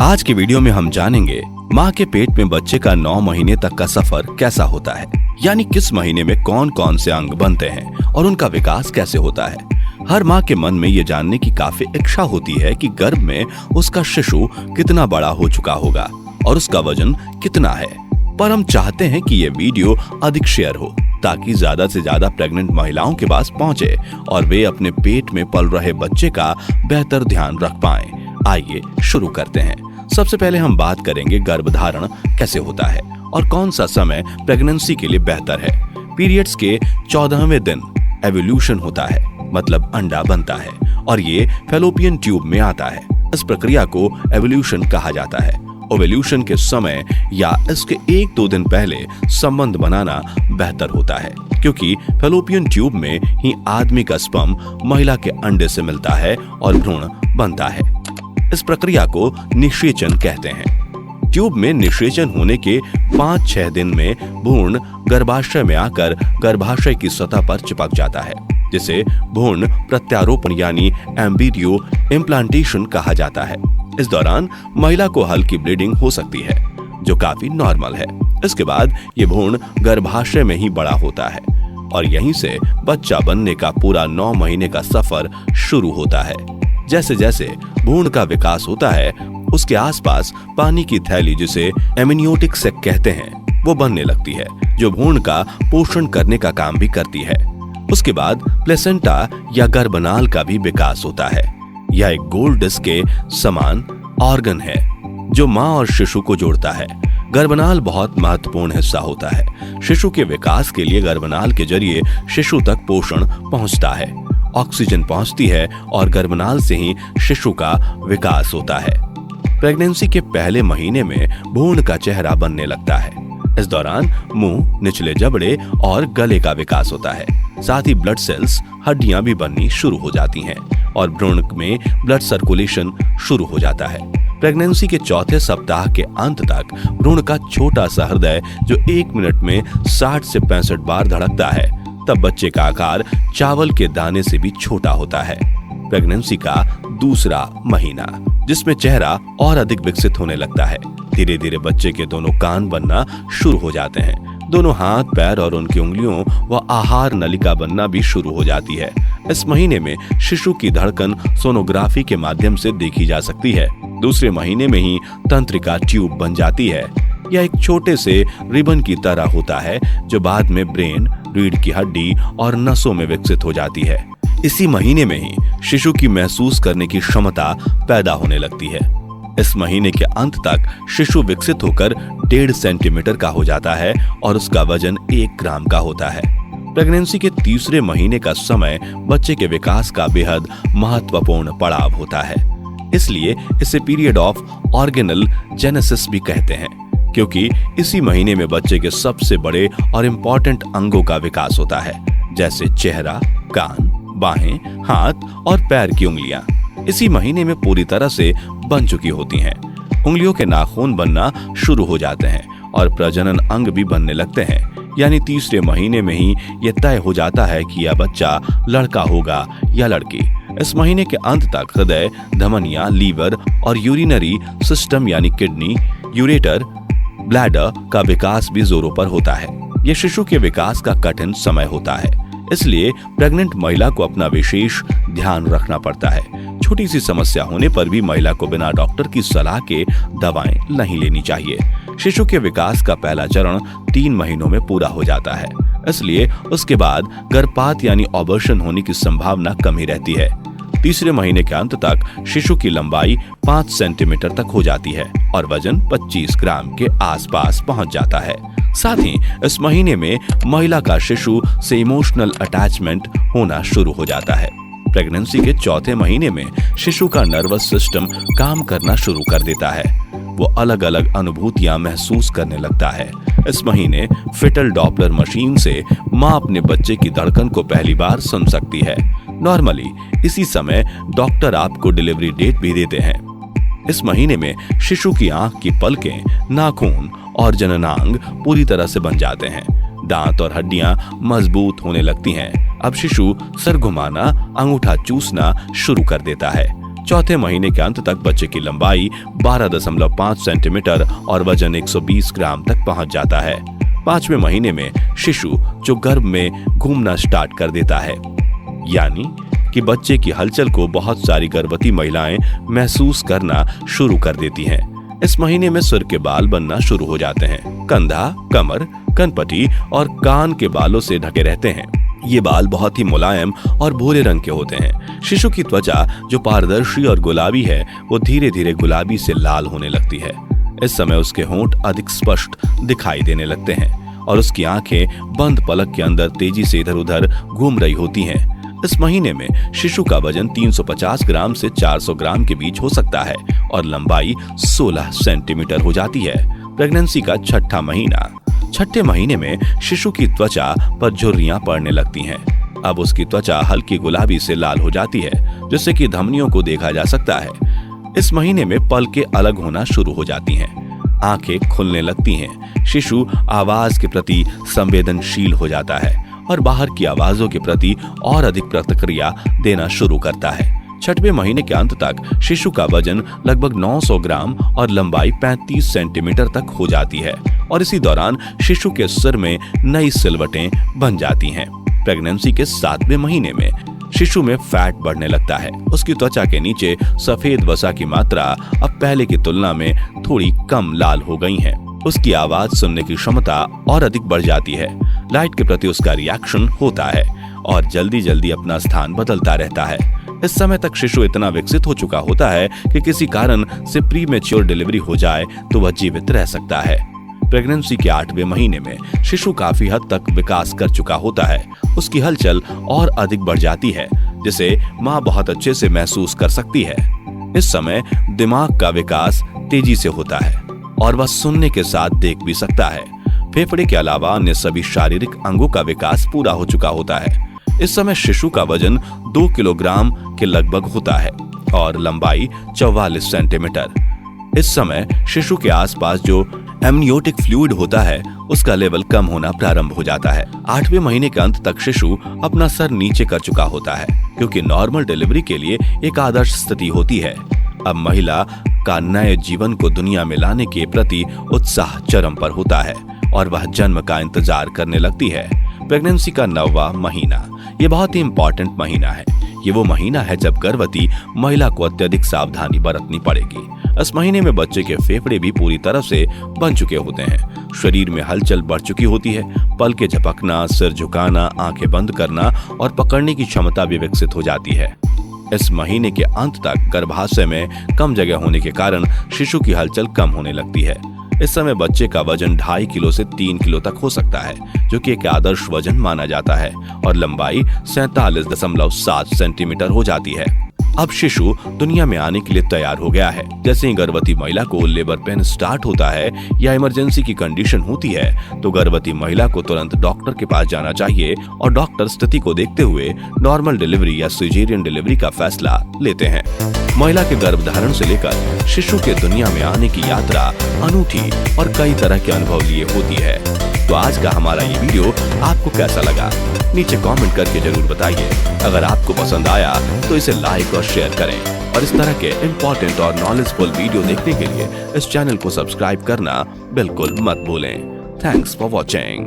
आज की वीडियो में हम जानेंगे माँ के पेट में बच्चे का 9 महीने तक का सफर कैसा होता है, यानी किस महीने में कौन कौन से अंग बनते हैं और उनका विकास कैसे होता है। हर माँ के मन में ये जानने की काफी इच्छा होती है कि गर्भ में उसका शिशु कितना बड़ा हो चुका होगा और उसका वजन कितना है। पर हम चाहते हैं कि ये वीडियो अधिक शेयर हो ताकि ज्यादा से ज्यादा प्रेग्नेंट महिलाओं के पास पहुंचे और वे अपने पेट में पल रहे बच्चे का बेहतर ध्यान रख पाएं। आइए शुरू करते हैं। सबसे पहले हम बात करेंगे गर्भधारण कैसे होता है और कौन सा समय प्रेगनेंसी के लिए बेहतर है। पीरियड्स के 14वें दिन एवोल्यूशन होता है, मतलब अंडा बनता है और ये फैलोपियन ट्यूब में आता है। इस प्रक्रिया को एवोल्यूशन कहा जाता है। ओव्यूलेशन के समय या इसके 1-2 दिन पहले संबंध बनाना बेहतर होता है, क्योंकि फैलोपियन ट्यूब में ही आदमी का स्पर्म महिला के अंडे से मिलता है और भ्रूण बनता है। इस प्रक्रिया को निषेचन कहते हैं। ट्यूब में निषेचन होने के 5-6 दिन में भ्रूण गर्भाशय में आकर गर्भाशय की सतह पर चिपक जाता है, जिसे भ्रूण प्रत्यारोपण यानी एम्ब्रियो इम्प्लांटेशन कहा जाता है। इस दौरान महिला को हल्की ब्लीडिंग हो सकती है, जो काफी नॉर्मल है। इसके बाद ये भ्रूण गर्भाशय में ही बड़ा होता है और यहीं से बच्चा बनने का पूरा 9 महीने का सफर शुरू होता है। जैसे जैसे भ्रूण का विकास होता है, उसके आसपास पानी की थैली, जिसे एमनियोटिक सैक कहते हैं, वो बनने लगती है, जो भ्रूण का पोषण करने का काम भी करती है। उसके बाद प्लेसेंटा या गर्भनाल का भी विकास होता है। यह एक गोल डिस्क के समान ऑर्गन है जो माँ और शिशु को जोड़ता है। गर्भनाल बहुत महत्वपूर्ण हिस्सा होता है। शिशु के विकास के लिए गर्भनाल के जरिए शिशु तक पोषण पहुंचता है, ऑक्सीजन पहुंचती है और गर्भनाल से ही शिशु का विकास होता है। प्रेगनेंसी के पहले महीने में भ्रूण का चेहरा बनने लगता है। इस दौरान मुंह, निचले जबड़े और गले का विकास होता है। साथ ही ब्लड सेल्स, हड्डियां भी बननी शुरू हो जाती हैं और भ्रूण में ब्लड सर्कुलेशन शुरू हो जाता है। प्रेगनेंसी के 4थे सप्ताह के अंत तक भ्रूण का छोटा सा हृदय, जो 1 मिनट में 60 से 65 बार धड़कता है, तब बच्चे का आकार चावल के दाने से भी छोटा होता है। प्रेगनेंसी का दूसरा महीना, जिसमें चेहरा और अधिक विकसित होने लगता है। धीरे धीरे बच्चे के दोनों कान बनना शुरू हो जाते हैं। दोनों हाथ, पैर और उनकी उंगलियों व आहार नलिका बनना भी शुरू हो जाती है। इस महीने में शिशु की धड़कन सोनोग्राफी के माध्यम से देखी जा सकती है। दूसरे महीने में ही तंत्रिका ट्यूब बन जाती है। यह एक छोटे से रिबन की तरह होता है, जो बाद में ब्रेन, रीढ़ की हड्डी और नसों में विकसित हो जाती है। इसी महीने में ही शिशु की महसूस करने की क्षमता पैदा होने लगती है। इस महीने के अंत तक शिशु विकसित होकर 1.5 सेंटीमीटर का हो जाता है और उसका वजन 1 ग्राम का होता है। प्रेगनेंसी के तीसरे महीने का समय बच्चे के विकास का बेहद महत्वपूर्ण पड़ाव होता है। इसलिए इसे पीरियड ऑफ ऑर्गेनल जेनेसिस भी कहते हैं, क्योंकि इसी महीने में बच्चे के सबसे बड़े और इम्पोर्टेंट अंगों का विकास होता है, जैसे चेहरा, कान, बाहें, हाथ और पैर की उंगलियां इसी महीने में पूरी तरह से बन चुकी होती हैं। उंगलियों के नाखून बनना शुरू हो जाते हैं और प्रजनन अंग भी बनने लगते हैं, यानी तीसरे महीने में ही यह तय हो जाता है कि यह बच्चा लड़का होगा या लड़की। इस महीने के अंत तक हृदय, धमनियां, लीवर और यूरिनरी सिस्टम यानी किडनी, यूरेटर, ब्लैडर का विकास भी जोरों पर होता है। यह शिशु के विकास का कठिन समय होता है, इसलिए प्रेग्नेंट महिला को अपना विशेष ध्यान रखना पड़ता है। छोटी सी समस्या होने पर भी महिला को बिना डॉक्टर की सलाह के दवाएं नहीं लेनी चाहिए। शिशु के विकास का पहला चरण 3 महीनों में पूरा हो जाता है, इसलिए उसके बाद गर्भपात यानी ऑबर्शन होने की संभावना कम ही रहती है। तीसरे महीने के अंत तक शिशु की लंबाई 5 सेंटीमीटर तक हो जाती है और वजन 25 ग्राम के आसपास पहुंच जाता है। साथ ही इस महीने में महिला का शिशु से इमोशनल अटैचमेंट होना शुरू हो जाता है। प्रेगनेंसी के 4थे महीने में शिशु का नर्वस सिस्टम काम करना शुरू कर देता है। वो अलग अलग अनुभूतियां महसूस करने लगता है। इस महीने फिटल डॉपलर मशीन से माँ अपने बच्चे की धड़कन को पहली बार सुन सकती है। नॉर्मली इसी समय डॉक्टर आपको डिलीवरी डेट भी देते हैं। इस महीने में शिशु की आंख की पलकें, नाखून और जननांग पूरी तरह से बन जाते हैं। दांत और हड्डियां मजबूत होने लगती हैं। अब शिशु सर घुमाना, अंगूठा चूसना शुरू कर देता है। चौथे महीने के अंत तक बच्चे की लंबाई 12.5 सेंटीमीटर और वजन 120 ग्राम तक पहुंच जाता है। 5वें महीने में शिशु जो गर्भ में घूमना स्टार्ट कर देता है, यानी कि बच्चे की हलचल को बहुत सारी गर्भवती महिलाएं महसूस करना शुरू कर देती हैं। इस महीने में सिर के बाल बनना शुरू हो जाते हैं। कंधा, कमर, कनपटी और कान के बालों से ढके रहते हैं। ये बाल बहुत ही मुलायम और भूरे रंग के होते हैं। शिशु की त्वचा जो पारदर्शी और गुलाबी है, वो धीरे धीरे गुलाबी से लाल होने लगती है। इस समय उसके होंठ अधिक स्पष्ट दिखाई देने लगते हैं और उसकी आंखें बंद पलक के अंदर तेजी से इधर उधर घूम रही होती हैं। इस महीने में शिशु का वजन 350 ग्राम से 400 ग्राम के बीच हो सकता है और लंबाई 16 सेंटीमीटर हो जाती है। प्रेगनेंसी का छठा महीना। छठे महीने में शिशु की त्वचा पर झुर्रियां पड़ने लगती हैं। अब उसकी त्वचा हल्की गुलाबी से लाल हो जाती है, जिससे कि धमनियों को देखा जा सकता है। इस महीने में पलकें अलग होना शुरू हो जाती हैं, आंखें खुलने लगती हैं। शिशु आवाज के प्रति संवेदनशील हो जाता है और बाहर की आवाजों के प्रति और अधिक प्रतिक्रिया देना शुरू करता है। छठवें महीने के अंत तक शिशु का वजन लगभग 900 ग्राम और लंबाई 35 सेंटीमीटर तक हो जाती है और इसी दौरान शिशु के सिर में नई सिलवटें बन जाती हैं। प्रेगनेंसी के 7वें महीने में शिशु में फैट बढ़ने लगता है। उसकी त्वचा के नीचे सफेद वसा की मात्रा अब पहले की तुलना में थोड़ी कम लाल हो गई है। उसकी आवाज सुनने की क्षमता और अधिक बढ़ जाती है। लाइट के प्रति उसका रिएक्शन होता है और जल्दी जल्दी अपना स्थान बदलता रहता है। इस समय तक शिशु इतना विकसित हो चुका होता है कि किसी कारण से प्रीमेच्योर डिलीवरी हो जाए तो वह जीवित रह सकता है। प्रेगनेंसी के 8वें महीने में शिशु काफी हद तक विकास कर चुका होता है। उसकी हलचल और अधिक बढ़ जाती है, जिसे माँ बहुत अच्छे से महसूस कर सकती है। इस समय दिमाग का विकास तेजी से होता है और वह सुनने के साथ देख भी सकता है। फेफड़े के अलावा अन्य सभी शारीरिक अंगों का विकास पूरा हो चुका होता है। इस समय शिशु का वजन 2 किलोग्राम के लगभग होता है और लंबाई 44 सेंटीमीटर। इस समय शिशु के आसपास जो एमनियोटिक फ्लूइड होता है, उसका लेवल कम होना प्रारंभ हो जाता है। 8वें महीने के अंत तक शिशु अपना सर नीचे कर चुका होता है, क्योंकि नॉर्मल डिलीवरी के लिए एक आदर्श स्थिति होती है। अब महिला का नए जीवन को दुनिया में लाने के प्रति उत्साह चरम पर होता है और वह जन्म का इंतजार करने लगती है। प्रेगनेंसी का 9वां महीना। ये बहुत ही इंपॉर्टेंट महीना है। ये वो महीना है जब गर्भवती महिला को अत्यधिक सावधानी बरतनी पड़ेगी। इस महीने में बच्चे के फेफड़े भी पूरी तरह से बन चुके होते हैं। शरीर में हलचल बढ़ चुकी होती है। पलकें झपकना, सिर झुकाना, आंखें बंद करना और पकड़ने की क्षमता भी विकसित हो जाती है। इस महीने के अंत तक गर्भाशय में कम जगह होने के कारण शिशु की हलचल कम होने लगती है। इस समय बच्चे का वजन 2.5 किलो से 3 किलो तक हो सकता है, जो कि एक आदर्श वजन माना जाता है और लंबाई 47.7 सेंटीमीटर हो जाती है। अब शिशु दुनिया में आने के लिए तैयार हो गया है। जैसे ही गर्भवती महिला को लेबर पेन स्टार्ट होता है या इमरजेंसी की कंडीशन होती है, तो गर्भवती महिला को तुरंत डॉक्टर के पास जाना चाहिए और डॉक्टर स्थिति को देखते हुए नॉर्मल डिलीवरी या सिजेरियन डिलीवरी का फैसला लेते हैं। महिला के गर्भधारण से लेकर शिशु के दुनिया में आने की यात्रा अनूठी और कई तरह के अनुभव लिए होती है। तो आज का हमारा ये वीडियो आपको कैसा लगा, नीचे कमेंट करके जरूर बताइए। अगर आपको पसंद आया तो इसे लाइक और शेयर करें और इस तरह के इम्पोर्टेंट और नॉलेजफुल वीडियो देखने के लिए इस चैनल को सब्सक्राइब करना बिल्कुल मत भूलें। Thanks for watching.